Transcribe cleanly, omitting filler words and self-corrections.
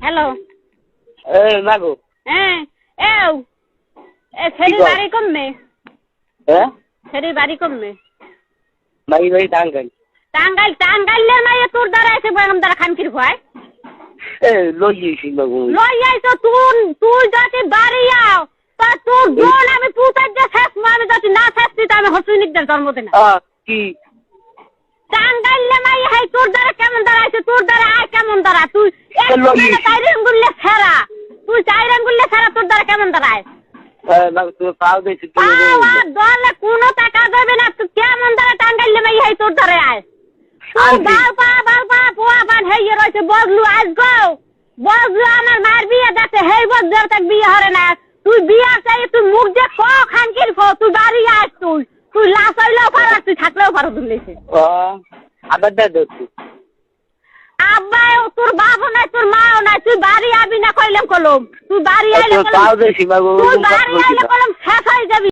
hello মাগো হ্যাঁ এও এ ছেড়ে বাড়ি কমবে হ্যাঁ ছেড়ে বাড়ি কমবে বাড়ি বাড়ি টাঙ্গাইল টাঙ্গাইলে নাই তোর দ্বারা এসে বেগম দ্বারা খানকির ভয় লই যাইছি মাগো লই আইছো তুই যদি বাড়ি আও তা তোর বোন আমি পুতার যে শেষ আমি যদি না শেষ দিতে আমি হসুনিকদের জন্ম দেনা কি টাঙ্গাইলে নাই হাই তোর দ্বারা কেমন দ্বারা আইছে তোর দ্বারা আয় কেমন দ্বারা তুই চাইরাঙ্গুল্লে ছাড়া তুই চাইরাঙ্গুল্লে ছাড়া তোর দ্বারা কেমন দ্বারা আয় তুমি পাও দিয়েছি দলে কোনো টাকা দেবে না তুই কেমন দ্বারা টাঙ্গাইলে নাই হাই তোর দ্বারা আয় বালপা পোয়া বান হেয়ে রয়েছে বজলু আজ গো বজলু আমার মার বিয়ে দেখে হেই বজলু তাক বিয়ে হরে না তুই বিয়ে চাই তুই মুখ যে খ খানকির খ তুই বাড়ি আস তুই লাশ হইলেও পারা তুই থাকলেও পারো দুলেছে আবার দেখছি আব্বা তোর বাবা নাই তোর মাও নাই তুই বাড়ি আবি না কইলাম কলম তুই বাড়ি আইলে পাও দিয়েছি মাগো তুই বাড়ি আইলে কলম শেষ হয়ে যাবি